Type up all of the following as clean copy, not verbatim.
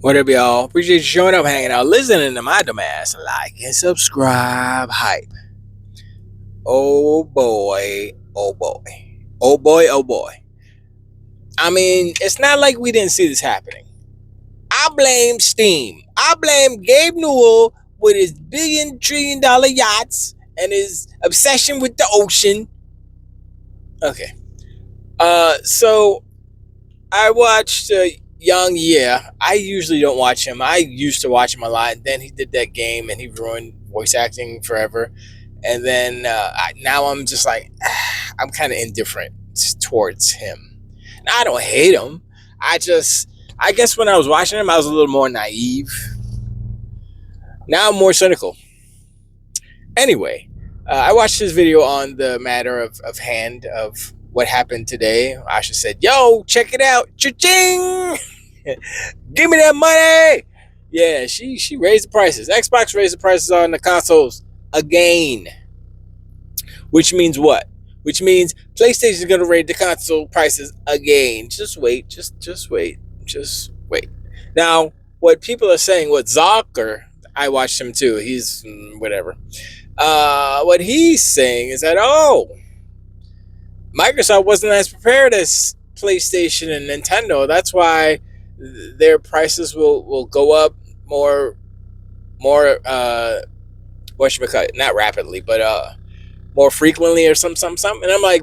What up, y'all? Appreciate you showing up, hanging out, listening to my dumbass. Like and subscribe. Hype. Oh boy. Oh boy. Oh boy. Oh boy. I mean, it's not like we didn't see this happening. I blame Steam. I blame Gabe Newell with his billion-trillion-dollar yachts and his obsession with the ocean. Okay. So I watched Young Yeah. I usually don't watch him. I used to watch him a lot. Then he did that game and he ruined voice acting forever. And then now I'm just like, I'm kind of indifferent towards him. Now, I don't hate him. I guess when I was watching him, I was a little more naive. Now I'm more cynical. Anyway, I watched his video on the matter of hand of what happened today. Asha said, yo, check it out. Cha-ching! Give me that money! Yeah, she raised the prices. Xbox raised the prices on the consoles again. Which means what? Which means PlayStation is going to raise the console prices again. Just wait. Just wait. Just wait. Now, what people are saying, what Zucker, I watched him too. He's whatever. What he's saying is that, Microsoft wasn't as prepared as PlayStation and Nintendo. That's why their prices will go up more whatchamacallit, not rapidly, but more frequently or something. And I'm like,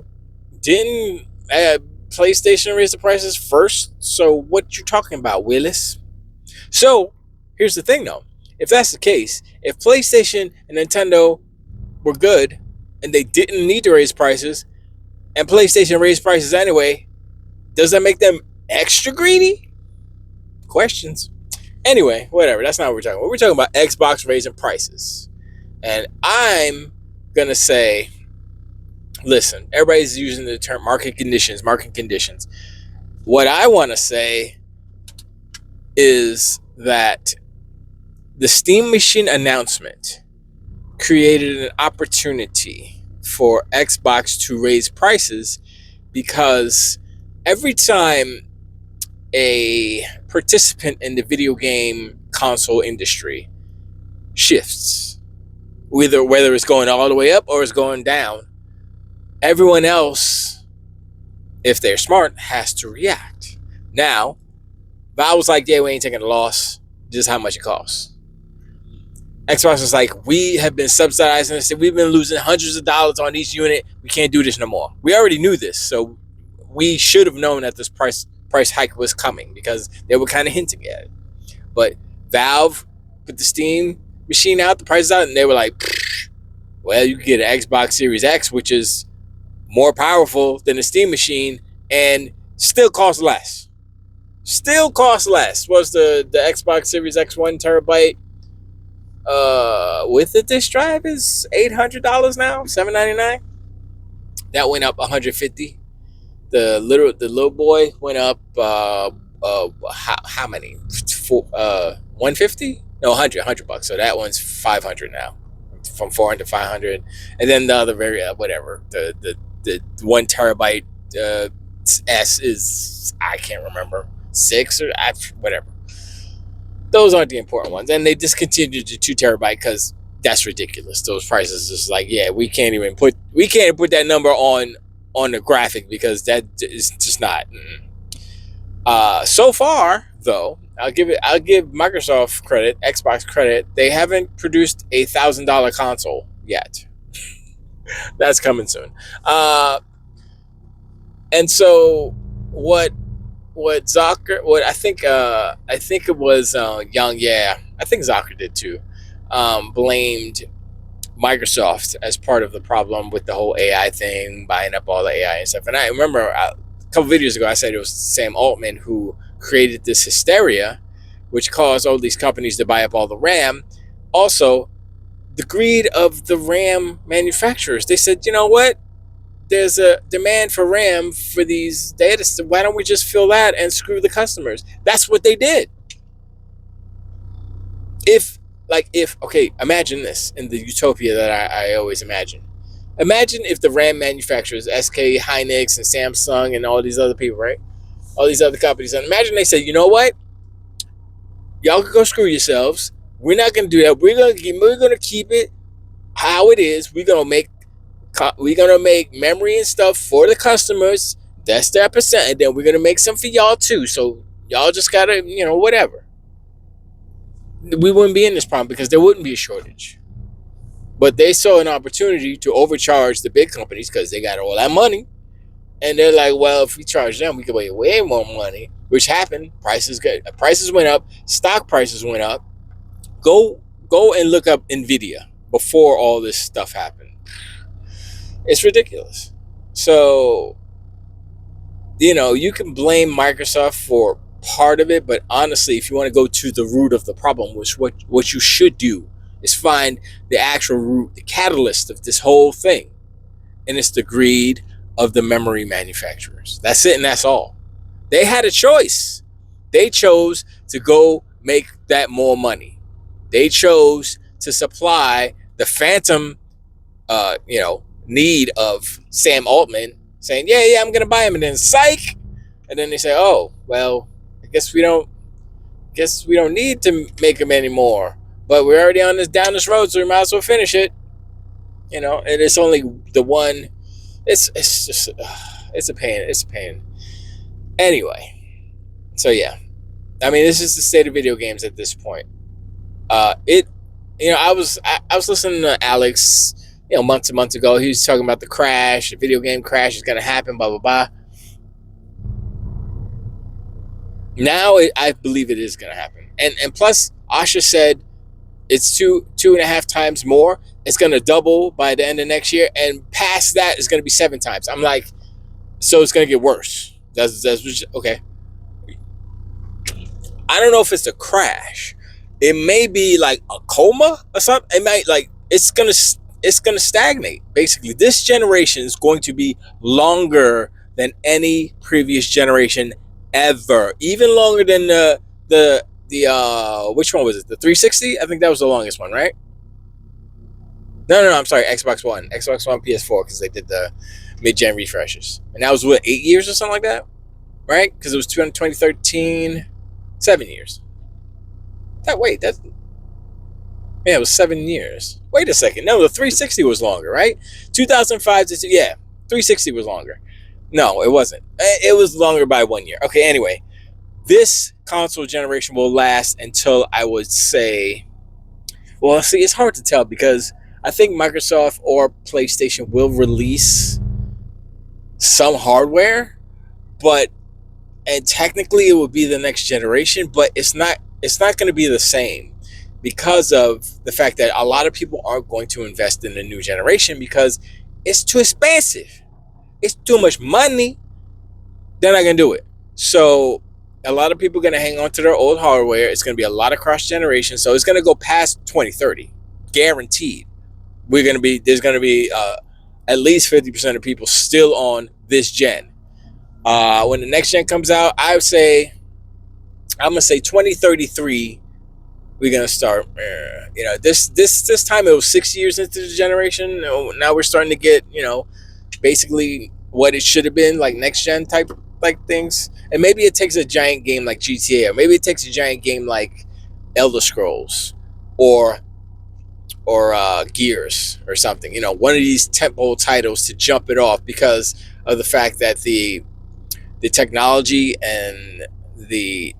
didn't PlayStation raise the prices first? So what you talking about, Willis? So here's the thing though. If that's the case, if PlayStation and Nintendo were good and they didn't need to raise prices, and PlayStation raised prices anyway, does that make them extra greedy? Questions. Anyway, whatever. That's not what we're talking about. We're talking about Xbox raising prices. And I'm going to say, listen, everybody's using the term market conditions. What I want to say is that the Steam Machine announcement created an opportunity for Xbox to raise prices, because every time a participant in the video game console industry shifts, whether it's going all the way up or it's going down, everyone else, if they're smart, has to react. Now, Valve's like, yeah, we ain't taking a loss, just how much it costs. Xbox is like, we have been subsidizing this. We've been losing hundreds of dollars on each unit. We can't do this no more. We already knew this, so we should have known that this price hike was coming, because they were kind of hinting at it. But Valve put the Steam machine out, the prices out, and they were like, well, you can get an Xbox Series X, which is more powerful than the Steam machine, and still costs less. Was the Xbox Series X 1 terabyte with the disc drive is $800 now, $799. That went up $150. The little boy went up how many? $150? No, $100. So that one's $500 now, from $400 to $500. And then the other whatever, the 1 terabyte S is, I can't remember, 6 or whatever. Those aren't the important ones. And they discontinued the 2 terabyte because that's ridiculous. Those prices just like, yeah, we can't put that number on the graphic, because that is just not. So far though, I'll give Microsoft credit, Xbox credit. They haven't produced a $1,000 console yet. That's coming soon. And so what Zucker, what I think it was Young, yeah, I think Zucker did too, blamed Microsoft as part of the problem with the whole AI thing, buying up all the AI and stuff. And I remember a couple videos ago, I said it was Sam Altman who created this hysteria, which caused all these companies to buy up all the RAM. Also, the greed of the RAM manufacturers. They said, you know what? There's a demand for RAM for these data. So why don't we just fill that and screw the customers? That's what they did. Okay, imagine this in the utopia that I always imagine. Imagine if the RAM manufacturers, SK Hynix and Samsung and all these other people, right? All these other companies, and imagine they said, you know what? Y'all can go screw yourselves. We're not gonna do that. We're gonna keep it how it is. We're gonna make memory and stuff for the customers. That's their percent, and then we're gonna make some for y'all too. So y'all just gotta, whatever. We wouldn't be in this problem because there wouldn't be a shortage. But they saw an opportunity to overcharge the big companies because they got all that money. And they're like, well, if we charge them, we could make way more money, which happened. Prices went up, stock prices went up. Go and look up Nvidia before all this stuff happened. It's ridiculous. So, you can blame Microsoft for part of it, but honestly, if you want to go to the root of the problem, which what you should do is find the actual root, the catalyst of this whole thing, and it's the greed of the memory manufacturers. That's it, and that's all. They had a choice. They chose to go make that more money. They chose to supply the phantom, need of Sam Altman saying, yeah, I'm gonna buy him, and then psych, and then they say, oh, well, I guess we don't need to make him anymore. But we're already down this road, so we might as well finish it. And it's only the one. It's just it's a pain. It's a pain. Anyway, so yeah, I mean, this is the state of video games at this point. I was listening to Alex, months and months ago. He was talking about the crash, the video game crash is going to happen, blah blah blah. Now I believe it is going to happen, and plus, Asha said it's two and a half times more. It's going to double by the end of next year, and past that is going to be 7 times. I'm like, so it's going to get worse. That's okay. I don't know if it's a crash. It may be like a coma or something. It might it's gonna stagnate. Basically, this generation is going to be longer than any previous generation ever. Even longer than the which one was it? The 360? I think that was the longest one, right? No, I'm sorry. Xbox One, PS4, because they did the mid-gen refreshes, and that was 8 years or something like that, right? Because it was 2013, 7 years. It was 7 years. Wait a second. No, the 360 was longer, right? 2005 to 360 was longer. No, it wasn't. It was longer by 1 year. Okay, anyway, this console generation will last until, I would say, well, see, it's hard to tell because I think Microsoft or PlayStation will release some hardware, and technically it would be the next generation, but it's not going to be the same because of the fact that a lot of people aren't going to invest in the new generation because it's too expensive. It's too much money. They're not going to do it. So a lot of people are going to hang on to their old hardware. It's going to be a lot of cross generation. So it's going to go past 2030, guaranteed. There's going to be at least 50% of people still on this gen. When the next gen comes out, I'm going to say 2033, we're going to start, this time it was 6 years into the generation. Now we're starting to get, basically what it should have been, like next gen type like things. And maybe it takes a giant game like GTA, or maybe it takes a giant game like Elder Scrolls or Gears or something, one of these tentpole titles to jump it off because of the fact that the technology and the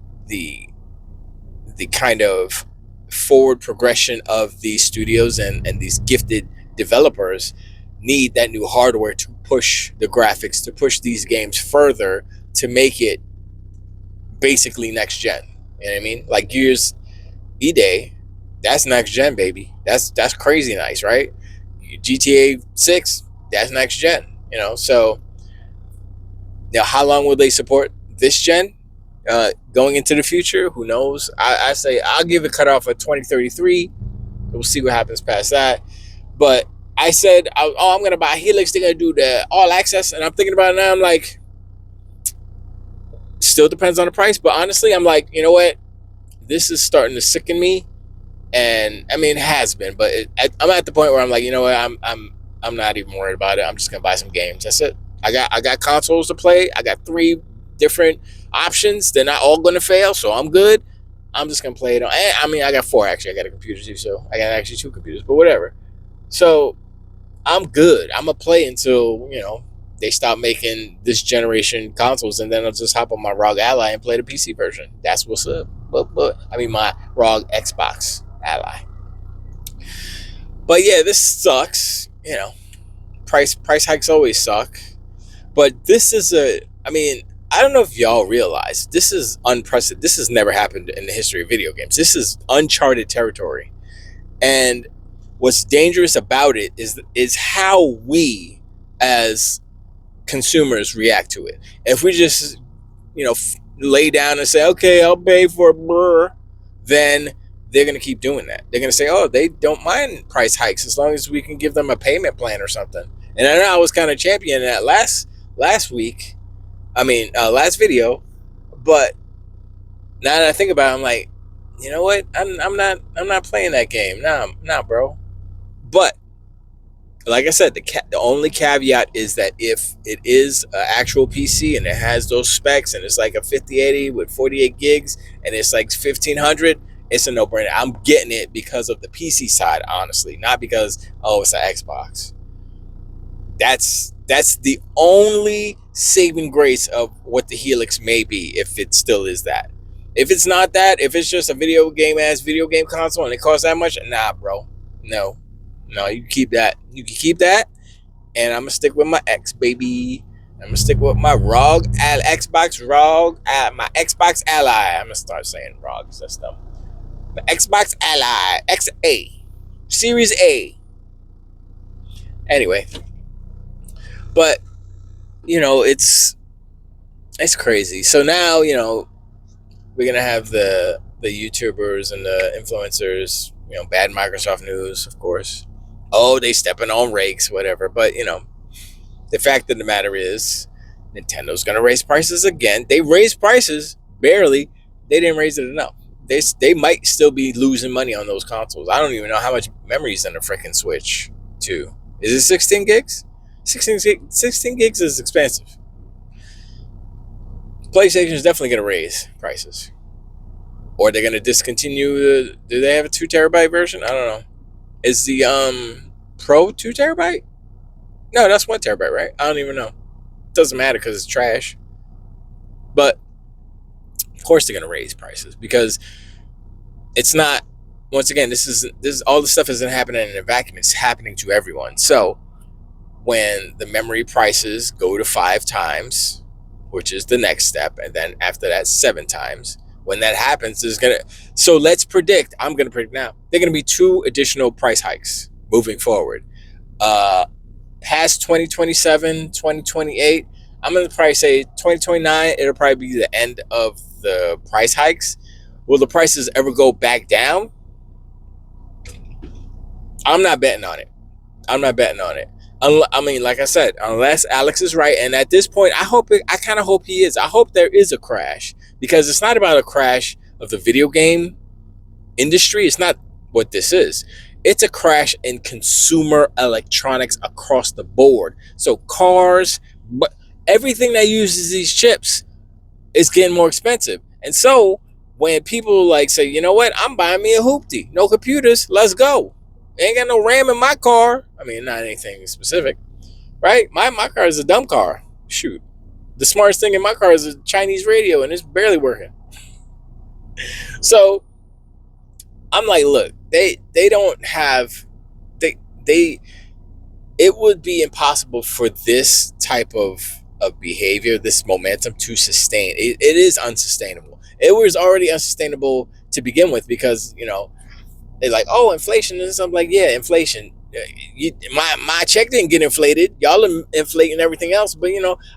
kind of forward progression of these studios and these gifted developers need that new hardware to push the graphics, to push these games further, to make it basically next gen. You know what I mean? Like Gears E-Day, that's next gen, baby. That's crazy nice, right? GTA 6, that's next gen. So now how long will they support this gen going into the future? Who knows? I say I'll give a cutoff of 2033. We'll see what happens past that. But I said, I'm going to buy Helix. They're going to do the all access. And I'm thinking about it now. I'm like, still depends on the price. But honestly, I'm like, you know what? This is starting to sicken me. And I mean, it has been. But I'm at the point where I'm like, you know what? I'm not even worried about it. I'm just going to buy some games. That's it. I got consoles to play. I got 3 different options. They're not all going to fail. So I'm good. I'm just gonna play it on. I mean, I got four actually. I got a computer too, so I got actually two computers, but whatever. So I'm good. I'm gonna play until they stop making this generation consoles, and then I'll just hop on my ROG Ally and play the PC version. That's what's up. But I mean my ROG Xbox Ally. But yeah, this sucks. Price hikes always suck. But this is I mean, I don't know if y'all realize this is unprecedented. This has never happened in the history of video games. This is uncharted territory. And what's dangerous about it is how we as consumers react to it. If we just, lay down and say, okay, I'll pay for it, then they're going to keep doing that. They're going to say, oh, they don't mind price hikes as long as we can give them a payment plan or something. And I know I was kind of championing that last week. I mean, last video. But now that I think about it, I'm like, you know what? I'm not playing that game. Nah, bro. But like I said, the only caveat is that if it is an actual PC and it has those specs and it's like a 5080 with 48 gigs and it's like 1500, it's a no-brainer. I'm getting it because of the PC side, honestly, not because it's an Xbox. That's the only saving grace of what the Helix may be, if it still is that. If it's not that, if it's just a video game console and it costs that much, nah, bro, no, you can keep that. You can keep that, and I'm gonna stick with my X, baby. I'm gonna stick with my ROG Xbox ROG, my Xbox Ally. I'm gonna start saying ROG. That's dumb. My Xbox Ally XA, Series A. Anyway, but it's crazy. So now we're gonna have the YouTubers and the influencers. Bad Microsoft news, of course. Oh, they stepping on rakes, whatever. But the fact of the matter is, Nintendo's gonna raise prices again. They raised prices barely. They didn't raise it enough. They might still be losing money on those consoles. I don't even know how much memory is in the freaking Switch 2. Is it 16 gigs? 16 gigs is expensive. PlayStation is definitely gonna raise prices, or they're gonna discontinue. Do they have a 2 terabyte version? I don't know. Is the Pro 2 terabyte? No, that's 1 terabyte, right? I don't even know. It doesn't matter because it's trash. But of course they're gonna raise prices because it's not. Once again, this is all the stuff isn't happening in a vacuum. It's happening to everyone. So when the memory prices go to 5 times, which is the next step, and then after that 7 times. When that happens, so let's predict. I'm gonna predict now. There are gonna be 2 additional price hikes moving forward. Past 2027, 2028, I'm gonna probably say 2029. It'll probably be the end of the price hikes. Will the prices ever go back down? I'm not betting on it. I mean, like I said, unless Alex is right, and at this point, I kind of hope he is. I hope there is a crash, because it's not about a crash of the video game industry. It's not what this is. It's a crash in consumer electronics across the board. So cars, but everything that uses these chips is getting more expensive. And so when people say, you know what, I'm buying me a hoopty, no computers, let's go. Ain't got no RAM in my car. I mean, not anything specific, right? My car is a dumb car. Shoot. The smartest thing in my car is a Chinese radio, and it's barely working. So I'm like, look, they don't have, it would be impossible for this type of behavior, this momentum to sustain. It is unsustainable. It was already unsustainable to begin with because, they're like, oh, inflation. And I'm like, yeah, inflation. My check didn't get inflated. Y'all are inflating everything else. But,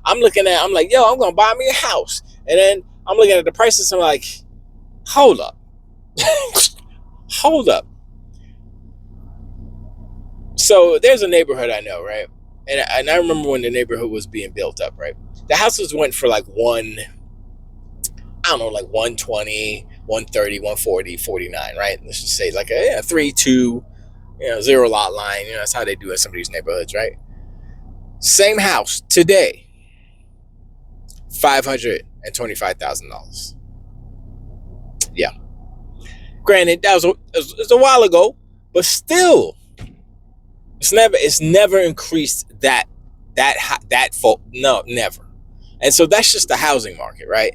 I'm like, yo, I'm going to buy me a house. And then I'm looking at the prices. I'm like, hold up. Hold up. So there's a neighborhood I know, right? And I remember when the neighborhood was being built up, right? The houses went for like 120, 130, 140, 49, right? Let's just say like a 3, 2, 0 lot line. That's how they do in some of these neighborhoods, right? Same house today, $525,000. Yeah. Granted, that was it was a while ago, but still, it's never increased that for no, never. And so that's just the housing market, right?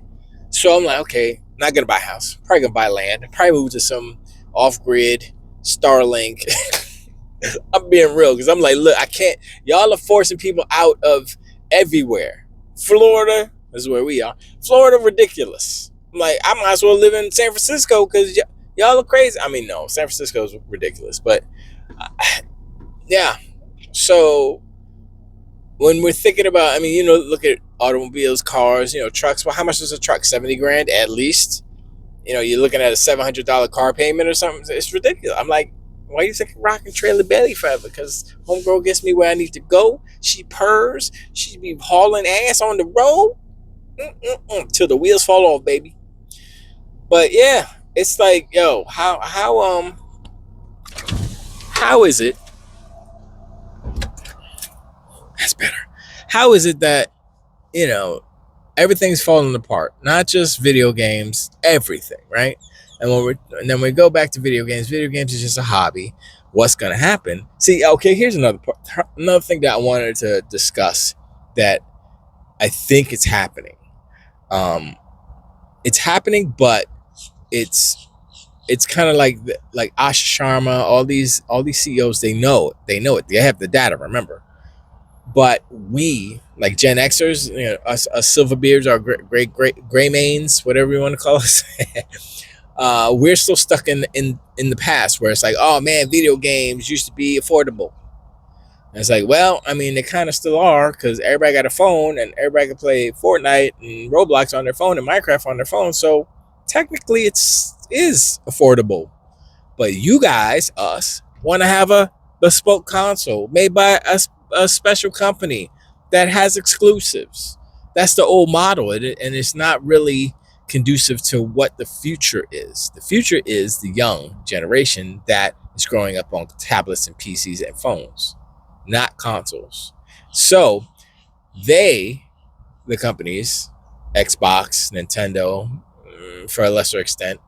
So I'm like, okay, not gonna buy a house. Probably gonna buy land. Probably move to some off grid Starlink. I'm being real because I'm like, look, I can't. Y'all are forcing people out of everywhere. Florida is where we are. Florida, ridiculous. I'm like, I might as well live in San Francisco because y'all are crazy. I mean, no, San Francisco is ridiculous, but yeah. So when we're thinking about, I mean, look at automobiles, cars, trucks. Well, how much is a truck? 70 grand at least. You're looking at a $700 car payment or something. It's ridiculous. I'm like, why do you think rocking trailer belly forever? Because homegirl gets me where I need to go. She purrs. She be hauling ass on the road till the wheels fall off, baby. But yeah, it's like, yo, how is it? That's better. How is it that everything's falling apart? Not just video games, everything, right? And then we go back to video games. Video games is just a hobby. What's gonna happen? See, okay, here's another thing that I wanted to discuss that I think it's happening. It's happening, but it's kind of like Asha Sharma, all these CEOs. They know it. They have the data. Remember. But we, like Gen Xers, us Silverbeards, our great gray mains, whatever you want to call us, we're still stuck in the past where it's like, oh man, video games used to be affordable. And it's like, well, I mean, they kind of still are because everybody got a phone and everybody can play Fortnite and Roblox on their phone and Minecraft on their phone. So technically, is affordable. But you guys, us, want to have a bespoke console made by a special company that has exclusives. That's the old model, and it's not really conducive to what the future is. The future is the young generation that is growing up on tablets and PCs and phones, not consoles. So the companies, Xbox, Nintendo, for a lesser extent,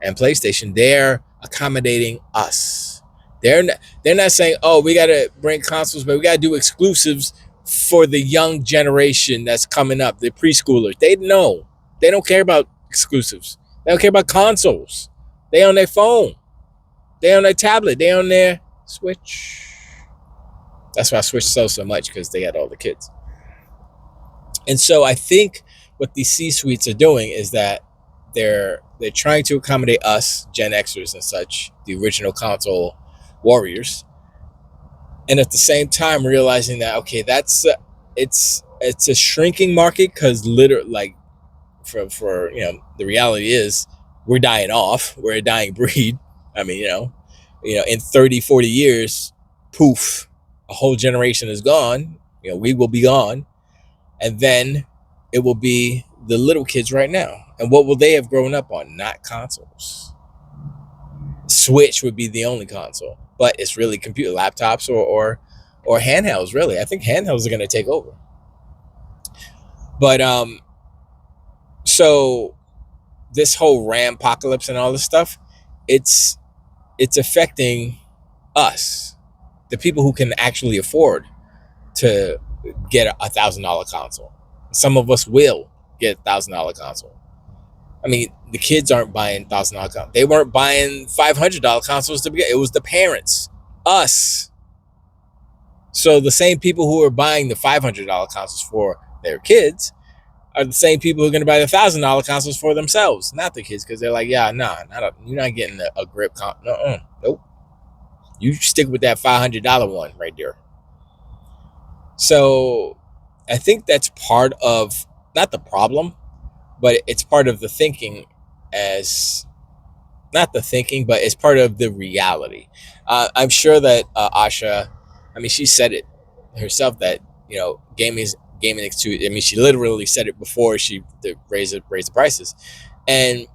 and PlayStation, they're accommodating us. They're not saying, oh, we got to bring consoles, but we got to do exclusives for the young generation that's coming up, the preschoolers. They know. They don't care about exclusives. They don't care about consoles. They on their phone. They on their tablet. They on their Switch. That's why Switch sells so much, because they got all the kids. And so I think what these C-suites are doing is that they're trying to accommodate us, Gen Xers and such, the original console warriors, and at the same time realizing that, okay, that's it's a shrinking market, because literally, like, for the reality is we're dying off. We're a dying breed. I mean, in 30, 40 years, poof, a whole generation is gone. We will be gone, and then it will be the little kids right now. And what will they have grown up on? Not consoles. Switch would be the only console, but it's really computer laptops or handhelds. Really, I think handhelds are going to take over. But so this whole RAM apocalypse and all this stuff, it's affecting us, the people who can actually afford to get a $1,000 console. Some of us will get a $1,000 console. I mean, the kids aren't buying $1,000 consoles. They weren't buying $500 consoles to begin. It was the parents, us. So the same people who are buying the $500 consoles for their kids are the same people who are going to buy the $1,000 consoles for themselves, not the kids, because they're like, yeah, you're not getting a grip console. Nope. You stick with that $500 one right there. So I think that's part of, not the problem, but it's part of the thinking, as not the thinking, but it's part of the reality. I'm sure that Asha, I mean, she said it herself that gaming is too. I mean, she literally said it before she raised the prices, and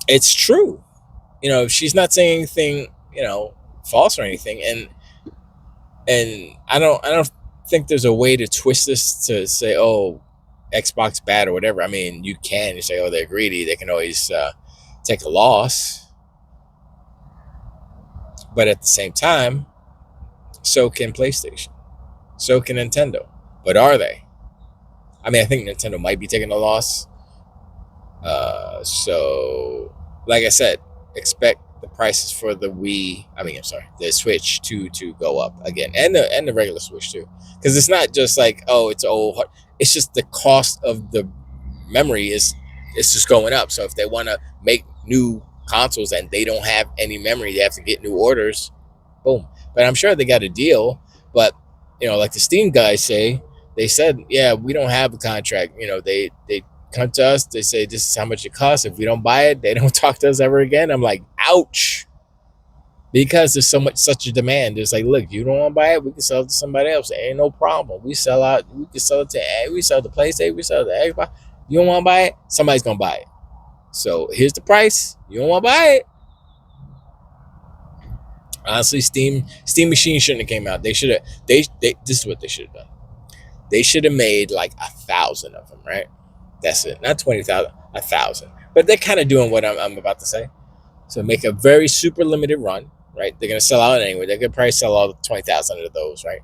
it's true. She's not saying anything false or anything, and I don't think there's a way to twist this to say, oh, Xbox bad or whatever. I mean, you say, oh, they're greedy. They can always take a loss, but at the same time, so can PlayStation, so can Nintendo. But are they? I mean, I think Nintendo might be taking a loss. So, like I said, expect the prices for the Wii. I mean, I'm sorry, the Switch to go up again, and the regular Switch too, because it's not just like, oh, it's old. It's just the cost of the memory is it's just going up. So if they want to make new consoles and they don't have any memory, they have to get new orders. Boom. But I'm sure they got a deal. But like the Steam guys say, they said, yeah, we don't have a contract. They come to us, they say this is how much it costs. If we don't buy it, they don't talk to us ever again. I'm like, ouch. Because there's such a demand. It's like, look, you don't want to buy it, we can sell it to somebody else. It ain't no problem. We sell to PlayStation, we sell it to Xbox. You don't want to buy it, somebody's gonna buy it. So here's the price. You don't want to buy it. Honestly, Steam Machine shouldn't have came out. They should have. This is what they should have done. They should have made like 1,000 of them, right? That's it. Not 20,000, 1,000. But they're kind of doing what I'm about to say. So make a very super limited run, right? They're gonna sell out anyway. They're gonna probably sell all 20,000 of those, right?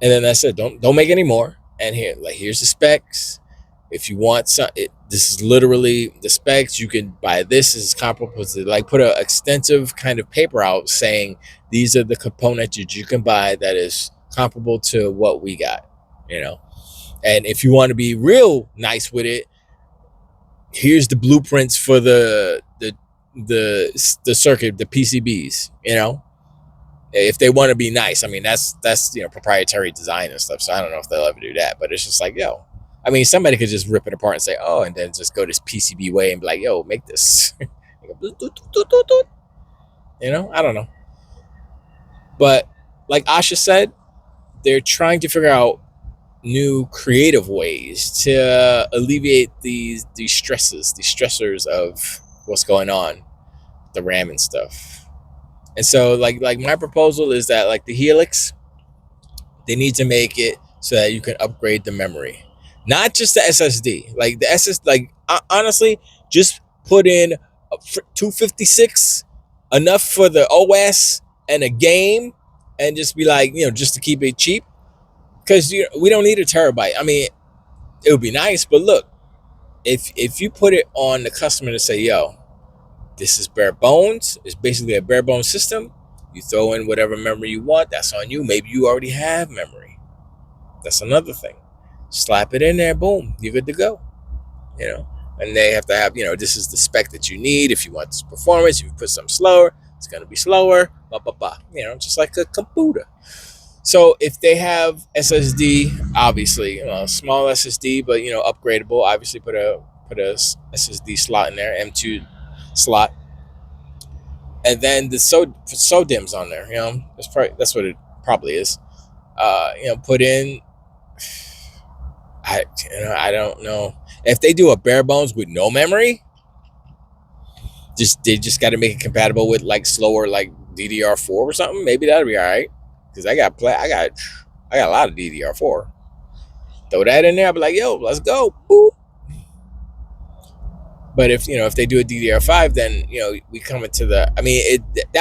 And then that's it. Don't make any more. And here's the specs. If you want this is literally the specs. You can buy this. Is comparable to, like, put an extensive kind of paper out saying these are the components that you can buy that is comparable to what we got. And if you want to be real nice with it, here's the blueprints for the circuit, the PCBs. If they want to be nice. I mean, that's proprietary design and stuff. So I don't know if they'll ever do that. But it's just like, yo, I mean, somebody could just rip it apart and say, oh, and then just go this PCB way and be like, yo, make this. I don't know. But like Asha said, they're trying to figure out new creative ways to alleviate these stressors of what's going on, the RAM and stuff. And so like my proposal is that, like, the Helix, they need to make it so that you can upgrade the memory, not just the SSD. Like the honestly, just put in 256, enough for the OS and a game, and just be like, just to keep it cheap. Because we don't need a terabyte. I mean, it would be nice, but look, if you put it on the customer to say, yo, this is bare bones, it's basically a bare bones system. You throw in whatever memory you want, that's on you. Maybe you already have memory. That's another thing. Slap it in there, boom, you're good to go. And they have to have, this is the spec that you need. If you want this performance, if you put something slower, it's going to be slower, just like a computer. So if they have SSD, obviously, small SSD, but upgradable. Obviously, put a SSD slot in there, M2 slot, and then the SODIMMs on there. That's what it probably is. Put in. I don't know if they do a bare bones with no memory. They just got to make it compatible with like slower, like DDR4 or something. Maybe that'll be all right. Because I got a lot of DDR4. Throw that in there, I'll be like, yo, let's go. Boop. But if they do a DDR5, then we come into that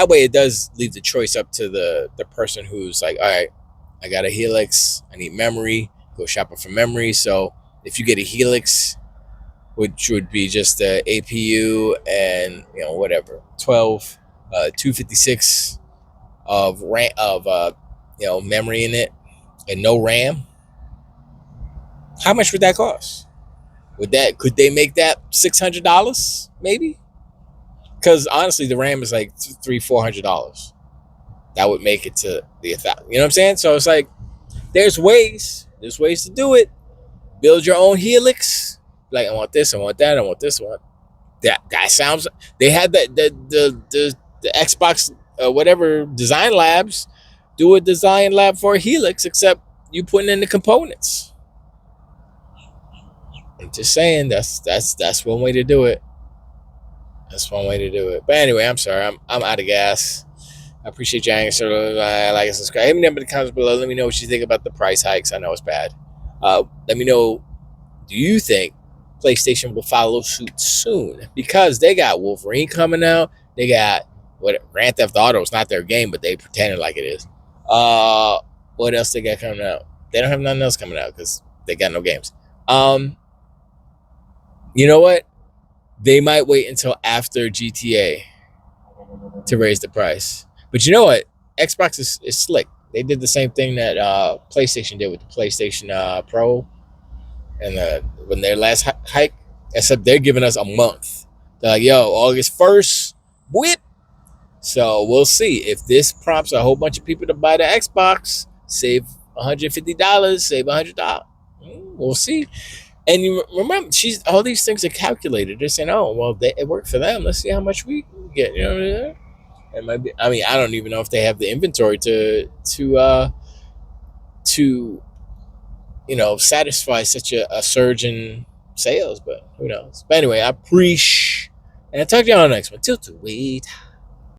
way it does leave the choice up to the person who's like, all right, I got a Helix, I need memory, go shopping for memory. So if you get a Helix, which would be just the APU and 256 of RAM, of memory in it, and no RAM, how much would that cost? Could they make that $600 maybe? Because honestly, the RAM is like $300-$400. That would make it to the 1,000. You know what I'm saying? So it's like there's ways to do it. Build your own Helix. Like, I want this, I want that, I want this, I want that. That sounds. They had the Xbox whatever design labs do a design lab for a Helix, except you putting in the components. I'm just saying that's one way to do it. That's one way to do it. But anyway, I'm sorry, I'm out of gas. I appreciate your answer. Like and subscribe. Hit me down in the comments below. Let me know what you think about the price hikes. I know it's bad. Let me know. Do you think PlayStation will follow suit soon because they got Wolverine coming out. They got what Grand Theft Auto is not their game, but they pretended like it is. What else they got coming out? They don't have nothing else coming out because they got no games. You know what? They might wait until after GTA to raise the price. But you know what? Xbox is slick. They did the same thing that PlayStation did with the PlayStation Pro and when their last hike, except they're giving us a month. They're like, yo, August 1st, whip. So we'll see if this prompts a whole bunch of people to buy the Xbox, save $150, save $100. We'll see. And you remember, all these things are calculated. They're saying, oh, well, it worked for them. Let's see how much we get. You know what I mean? It might be. I mean, I don't even know if they have the inventory to satisfy such a surge in sales, but who knows? But anyway, I appreciate, and I'll talk to you on the next one. Till to wait.